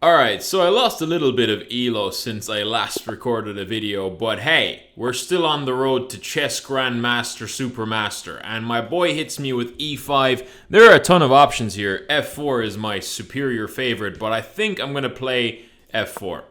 Alright, so I lost a little bit of elo since I last recorded a video, but hey, we're still on the road to Chess Grandmaster Supermaster, and my boy hits me with e5. There are a ton of options here. f4 is my superior favorite, but I think I'm going to play f4.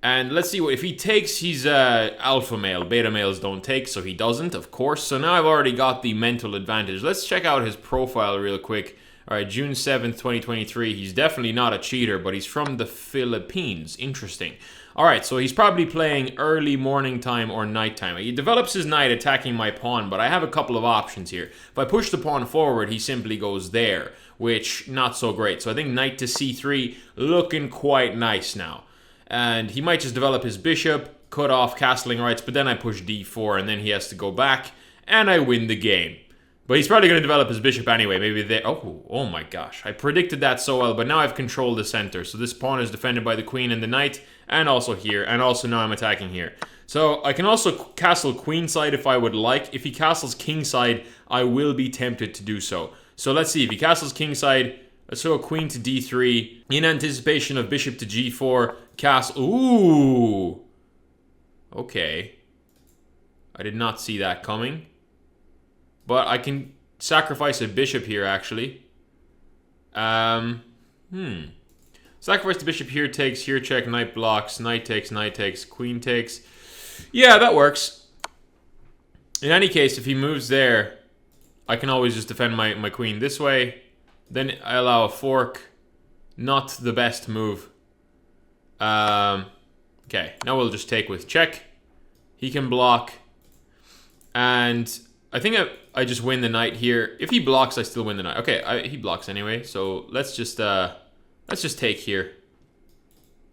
And let's see, if he takes, he's alpha male. Beta males don't take, so he doesn't, of course. So now I've already got the mental advantage. Let's check out his profile real quick. Alright, June 7th, 2023. He's definitely not a cheater, but he's from the Philippines. Interesting. Alright, so he's probably playing early morning time or nighttime. He develops his knight attacking my pawn, but I have a couple of options here. If I push the pawn forward, he simply goes there, which, not so great. So I think knight to c3, looking quite nice now. And he might just develop his bishop, cut off castling rights, but then I push d4, and then he has to go back, and I win the game. But he's probably going to develop his bishop anyway. Maybe they... Oh my gosh. I predicted that so well, but now I've controlled the center. So this pawn is defended by the queen and the knight, and also here, and also now I'm attacking here. So I can also castle queenside if I would like. If he castles kingside, I will be tempted to do so. So let's see. If he castles kingside, let's throw a queen to d3 in anticipation of bishop to g4. Castle... Ooh! Okay. I did not see that coming. But I can sacrifice a bishop here, actually. Sacrifice the bishop here takes, here check, knight blocks, knight takes, queen takes. Yeah, that works. In any case, if he moves there, I can always just defend my queen this way. Then I allow a fork. Not the best move. Okay, now we'll just take with check. He can block. And... I think I just win the knight here. If he blocks, I still win the knight. Okay, he blocks anyway, so let's just take here.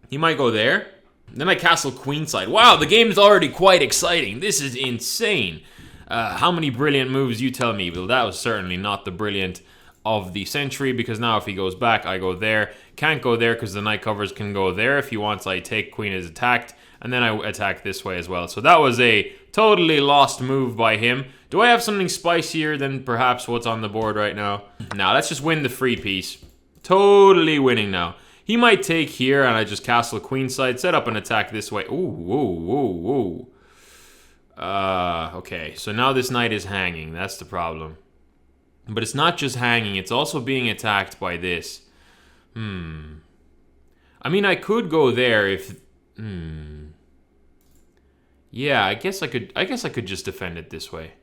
He might go there. Then I castle queenside. Wow, the game is already quite exciting. This is insane. How many brilliant moves, you tell me? Well, that was certainly not the brilliant of the century, because now if he goes back, I go there. Can't go there because the knight covers can go there. If he wants, I take, queen is attacked, and then I attack this way as well. So that was a totally lost move by him. Do I have something spicier than perhaps what's on the board right now? Now, let's just win the free piece. Totally winning now. He might take here, and I just castle queenside, set up an attack this way. Ooh. Okay, so now this knight is hanging. That's the problem. But it's not just hanging, it's also being attacked by this. I mean, I could go there if... Yeah, I guess I could just defend it this way.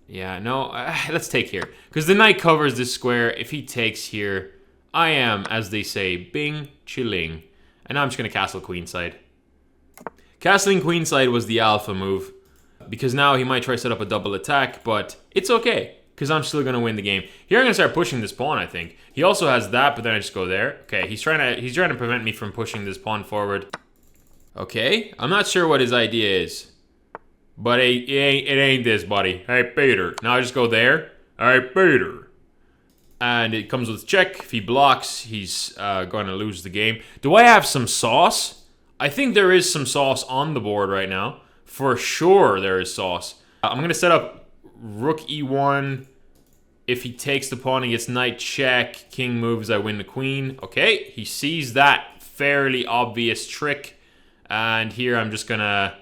Yeah, no, let's take here. Because the knight covers this square. If he takes here, I am, as they say, bing, chilling. And now I'm just going to castle queenside. Castling queenside was the alpha move. Because now he might try to set up a double attack, but it's okay. Because I'm still going to win the game. Here I'm going to start pushing this pawn, I think. He also has that, but then I just go there. Okay, he's trying to prevent me from pushing this pawn forward. Okay, I'm not sure what his idea is. But it ain't this, buddy. Hey, Peter. Now I just go there. Hey, Peter. And it comes with check. If he blocks, he's going to lose the game. Do I have some sauce? I think there is some sauce on the board right now. For sure there is sauce. I'm going to set up rook e1. If he takes the pawn, he gets knight check. King moves, I win the queen. Okay, he sees that fairly obvious trick. And here I'm just going to...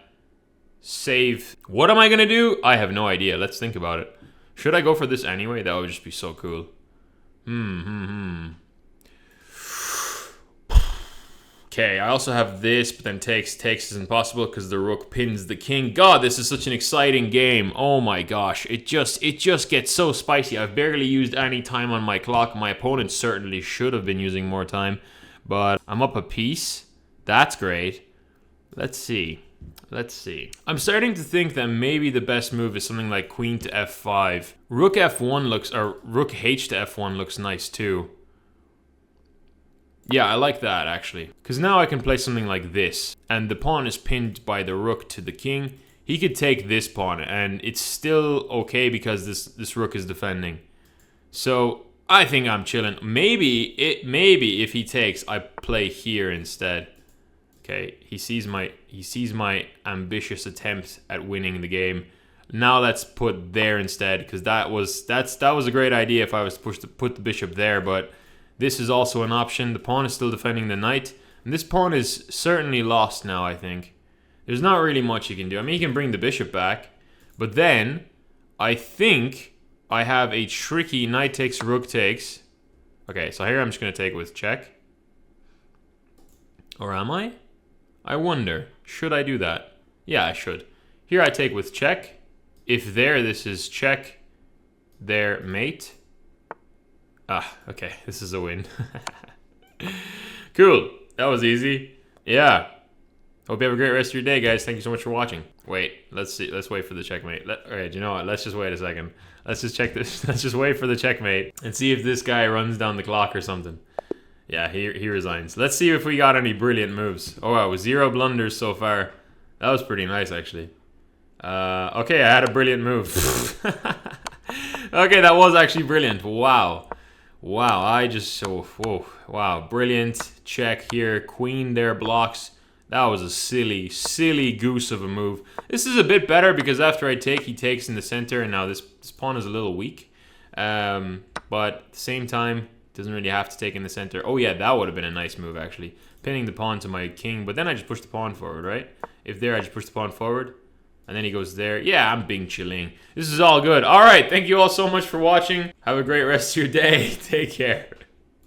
save. What am I gonna do? I have no idea. Let's think about it. Should I go for this anyway? That would just be so cool. Okay, I also have this, but then takes is impossible because the rook pins the king. God, this is such an exciting game. Oh my gosh, it just gets so spicy. I've barely used any time on my clock. My opponent certainly should have been using more time, but I'm up a piece. That's great. Let's see. I'm starting to think that maybe the best move is something like queen to f5. Rook f1 looks, or rook h to f1 looks nice too. Yeah, I like that actually. Because now I can play something like this. And the pawn is pinned by the rook to the king. He could take this pawn and it's still okay because this rook is defending. So I think I'm chilling. Maybe if he takes, I play here instead. Okay, he sees my ambitious attempt at winning the game. Now let's put there instead, because that was a great idea if I was to put the bishop there, but This is also an option. The pawn is still defending the knight. And this pawn is certainly lost now, I think. There's not really much he can do. I mean, he can bring the bishop back. But then, I think I have a tricky knight takes, rook takes. Okay, so here I'm just going to take with check. Or am I? I wonder. Should I do that? Yeah, I should. Here I take with check. If there, this is check. There, mate. Ah, okay. This is a win. Cool. That was easy. Yeah. Hope you have a great rest of your day, guys. Thank you so much for watching. Wait, let's see. Let's wait for the checkmate. Alright, you know what? Let's just wait a second. Let's just check this. Let's just wait for the checkmate and see if this guy runs down the clock or something. Yeah, he resigns. Let's see if we got any brilliant moves. Oh, wow, 0 blunders so far. That was pretty nice, actually. Okay, I had a brilliant move. Okay, that was actually brilliant. Wow. Wow, I just... whoa. Wow, brilliant. Check here. Queen there blocks. That was a silly, silly goose of a move. This is a bit better because after I take, he takes in the center, and now this pawn is a little weak. But at the same time, doesn't really have to take in the center. Oh yeah, that would have been a nice move, actually. Pinning the pawn to my king, but then I just push the pawn forward, right? If there, I just push the pawn forward. And then he goes there. Yeah, I'm being chilling. This is all good. All right, thank you all so much for watching. Have a great rest of your day. Take care.